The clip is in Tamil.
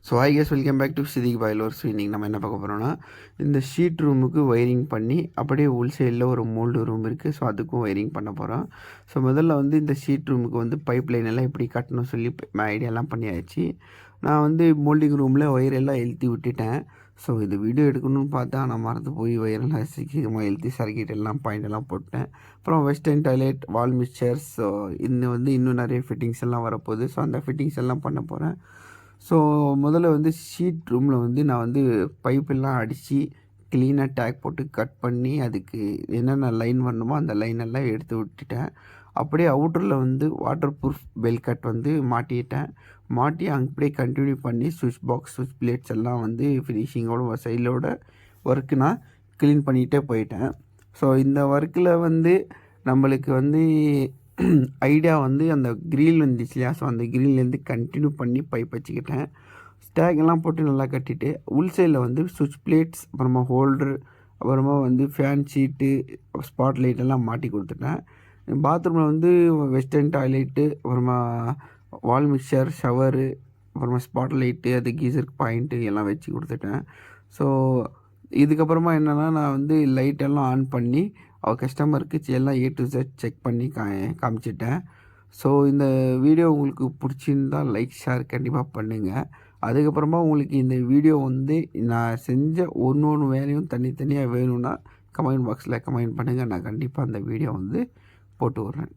So hi guys, welcome back to Sidhik boiler. So இன்றைக்கி நம்ம என்ன பார்க்க போகிறோம்னா, இந்த ஷீட் ரூமுக்கு ஒயரிங் பண்ணி அப்படியே உள் சைடில் ஒரு மோல்டு ரூம் இருக்குது. ஸோ அதுக்கும் ஒயரிங் பண்ண போகிறோம். ஸோ முதல்ல வந்து இந்த ஷீட் ரூமுக்கு வந்து பைப் லைன் எல்லாம் எப்படி கட்டணும் சொல்லி ஐடியாலாம் பண்ணியாச்சு. நான் வந்து மோல்டிங் ரூமில் ஒயர் எல்லாம் இழுத்தி விட்டுட்டேன். ஸோ இது வீடியோ எடுக்கணும்னு பார்த்தா நான் மறந்து போய் ஒயரெல்லாம் சீக்கிரமாக இழுத்தி சர்க்கிட் எல்லாம் பாயிண்ட் எல்லாம் போட்டேன். அப்புறம் வெஸ்டர்ன் டாய்லெட், வால் மிக்சர்ஸ், ஸோ இன்னும் நிறைய ஃபிட்டிங்ஸ் எல்லாம் வரப்போகுது. ஸோ அந்த ஃபிட்டிங்ஸ் எல்லாம் பண்ண போகிறேன். ஸோ முதல்ல வந்து ஷீட் ரூமில் வந்து நான் வந்து பைப்பெல்லாம் அடித்து க்ளீனாக டேக் போட்டு கட் பண்ணி அதுக்கு என்னென்ன லைன் வரணுமோ அந்த லைனெல்லாம் எடுத்து விட்டுட்டேன். அப்படியே அவுட்டரில் வந்து வாட்டர் ப்ரூஃப் பெல் கட் வந்து மாட்டிட்டேன். மாட்டி அப்படியே கண்டினியூ பண்ணி சுவிட்ச் பாக்ஸ், சுவிட்ச் பிளேட்ஸ் எல்லாம் வந்து ஃபினிஷிங்கோட சைடோட ஒர்க்கு நான் க்ளீன் பண்ணிகிட்டே போயிட்டேன். ஸோ இந்த ஒர்க்கில் வந்து நம்மளுக்கு வந்து ஐடியா வந்து அந்த க்ரீல் வந்துச்சு இல்லையா, ஸோ அந்த க்ரீல்லேருந்து கண்டினியூ பண்ணி பைப் வச்சுக்கிட்டேன். ஸ்டாக் எல்லாம் போட்டு நல்லா கட்டிட்டு உள் சைடில் வந்து சுவிட்ச் பிளேட்ஸ், அப்புறமா ஹோல்டர், அப்புறமா வந்து ஃபேன் ஷீட்டு, ஸ்பாட் லைட் எல்லாம் மாட்டி கொடுத்துட்டேன். பாத்ரூமில் வந்து வெஸ்டர்ன் டாய்லெட்டு, அப்புறமா வால் மிக்சர், ஷவரு, அப்புறமா ஸ்பாட் லைட்டு, அது கீசருக்கு பாயிண்ட்டு எல்லாம் வச்சு கொடுத்துட்டேன். ஸோ இதுக்கப்புறமா என்னென்னா, நான் வந்து லைட்டெல்லாம் ஆன் பண்ணி கஸ்டமருக்கு எல்லாம் A to Z செக் பண்ணி காமிச்சிட்டேன். ஸோ இந்த வீடியோ உங்களுக்கு பிடிச்சிருந்தா லைக், ஷேர் கண்டிப்பாக பண்ணுங்கள். அதுக்கப்புறமா உங்களுக்கு இந்த வீடியோ வந்து நான் செஞ்ச ஒன்று வேலையும் தனித்தனியாக வேணும்னா கமெண்ட் பாக்ஸில் கமெண்ட் பண்ணுங்கள். நான் கண்டிப்பாக அந்த வீடியோ வந்து போட்டு விட்றேன்.